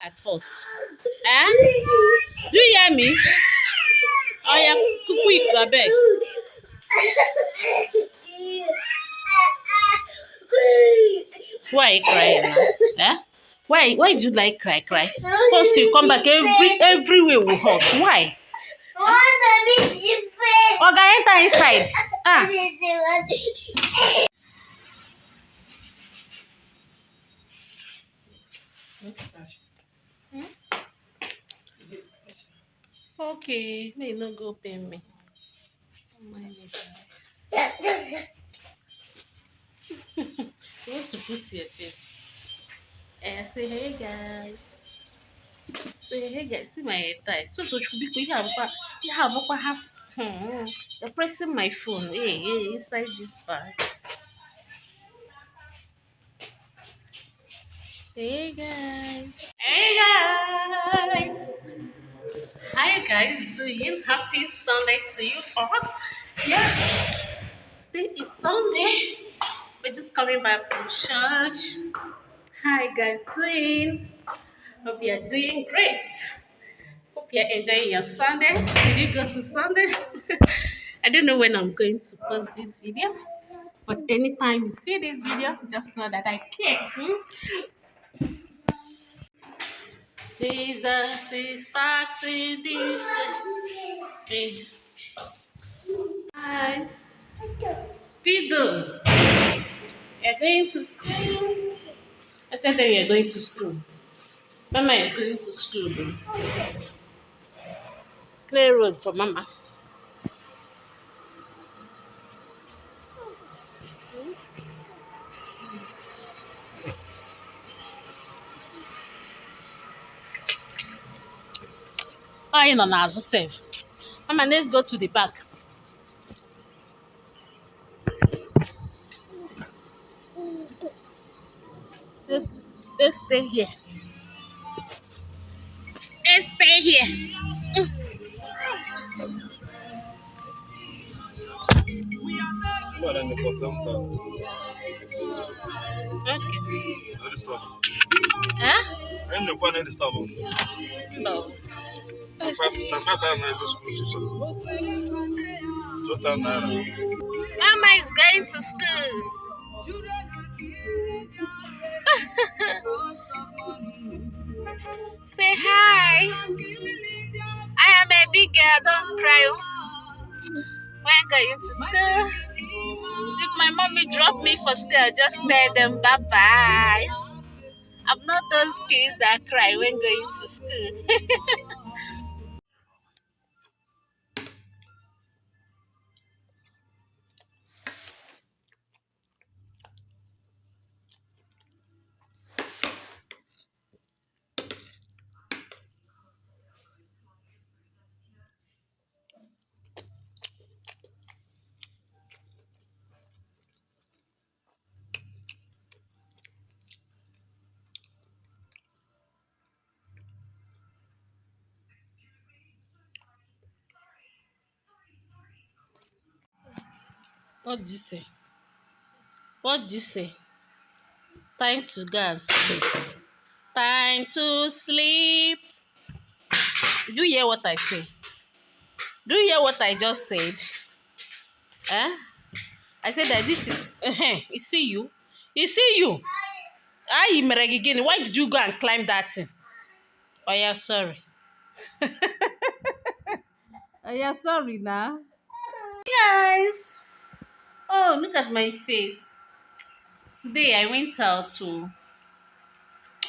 at first. Eh? Do you hear me? Oh yeah, quick, abeg. Why are you crying now? Eh? Why do you like cry? Once you come back, everywhere will hot. Why? Oga, enter inside. Ah. Okay, may no go pay me. Oh my God. You want to put your face. Say hey guys. Say hey guys. See my hair tie. So to be quick, you have a half. You're pressing my phone. Hey, inside this bag. Hey guys. Hey guys. How you guys doing? Happy Sunday to you all. Yeah, today is Sunday. We're just coming back from church. How you guys doing? Hope you're doing great. Hope you're enjoying your Sunday. Did you go to Sunday? I don't know when I'm going to post this video, but anytime you see this video, just know that I care. Jesus is passing this way. Hi, Pido. You're going to school? I tell them you're going to school. Mama is going to school. Though. Clear road for Mama. Oh, you know, now safe. Mama, let's go to the back. Let's, let's stay here. Let's stay here. Okay. Huh? No. Mama is going to school. Say hi. I am a big girl, don't cry. When going to school, if my mommy drop me for school, just tell them bye bye. I'm not those kids that cry when going to school. What do you say? What do you say? Time to go and sleep. Time to sleep. Do you hear what I say? Do you hear what I just said? Eh? I said that this you see you? You see you? Why did you go and climb that thing? Oh yeah, sorry. Oh yeah, sorry now. Guys. Oh, look at my face. Today I went out to and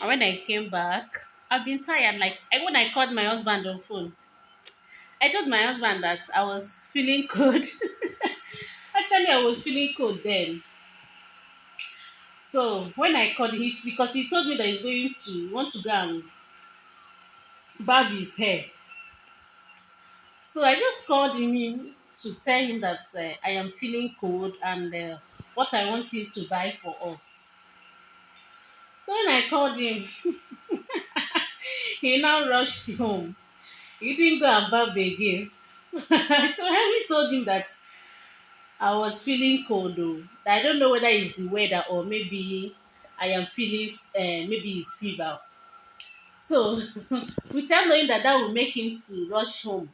when I came back, I've been tired. Like when I called my husband on phone, I told my husband that I was feeling cold. Actually, I was feeling cold then. So when I called him, it's because he told me that he's going to want to go and barb his hair. So I just called him to tell him that I am feeling cold and what I want him to buy for us. So when I called him, he now rushed home. He didn't go and barb again. So I told him that I was feeling cold though. I don't know whether it's the weather or maybe I am feeling maybe it's fever. So without knowing that that would make him to rush home.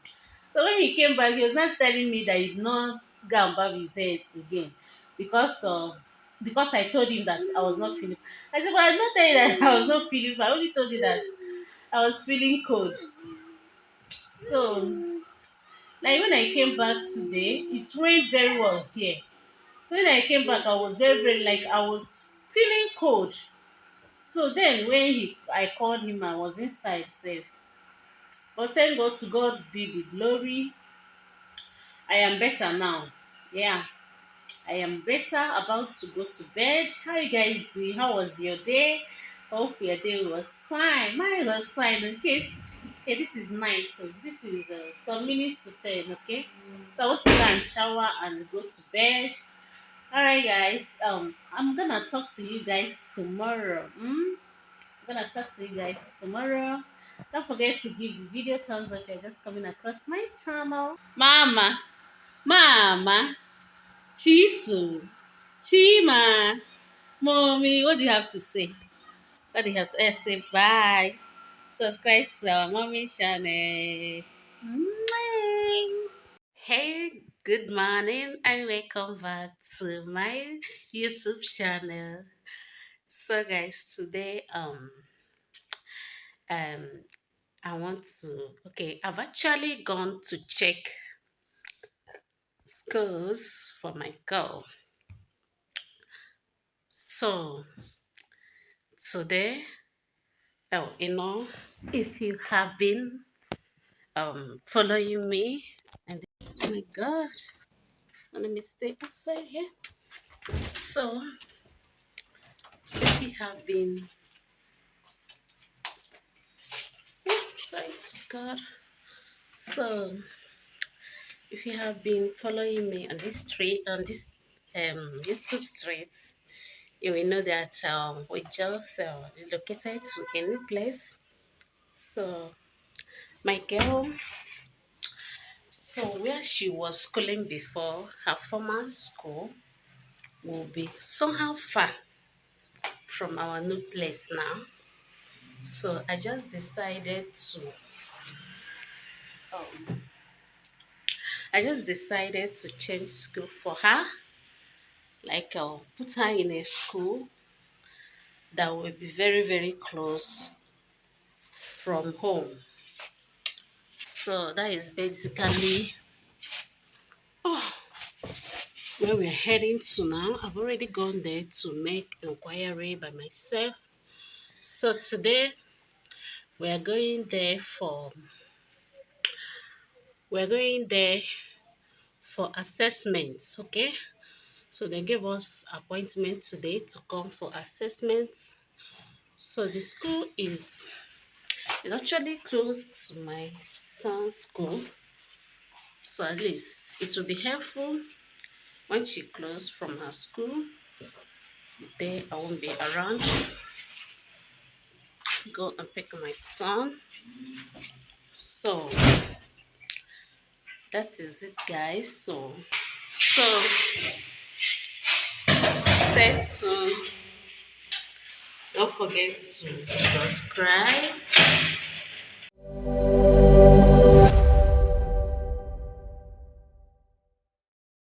So when he came back, he was not telling me that he did not go and barb his head again because of because I told him that I was not feeling. I said, "But I did not tell you that I was not feeling. I only told you that I was feeling cold." So like when I came back today, it rained very well here. So when I came back, I was very like I was feeling cold. So then when I called him, I was inside safe. But thank God, to God be the glory. I am better now. Yeah, I am better, about to go to bed. How you guys doing? How was your day? Hope your day was fine. Mine was fine. In case, okay, this is 9, so this is some minutes to 10. Okay, so I want to go and shower and go to bed. All right, guys. I'm gonna talk to you guys tomorrow. I'm gonna talk to you guys tomorrow. Don't forget to give the video thumbs up if you're just coming across my channel. Mama, Mama, Chisu, Chima, Mommy, what do you have to say? What do you have to say? Bye. Subscribe to our mommy channel. Mwah. Hey, good morning and welcome back to my YouTube channel. So guys, today um I want to, okay, I've actually gone to check schools for my girl. So today, oh, if you have been following me, and oh my God, let me stay outside here. So if you have been, right, God. So if you have been following me on this street, on this YouTube streets, you will know that we just relocated to a new place. So my girl, so where she was schooling before, her former school will be somehow far from our new place now. So um, I just decided to change school for her. Like I'll put her in a school that will be very, very close from home. So that is basically where we're heading to now. I've already gone there to make inquiry by myself. So today we're going there for we're going there for assessments. Okay, so they gave us appointment today to come for assessments. So the school is actually close to my son's school, so at least it will be helpful when she closed from her school. The day I won't be around, go and pick my son. So that is it, guys. So stay tuned. Don't forget to subscribe.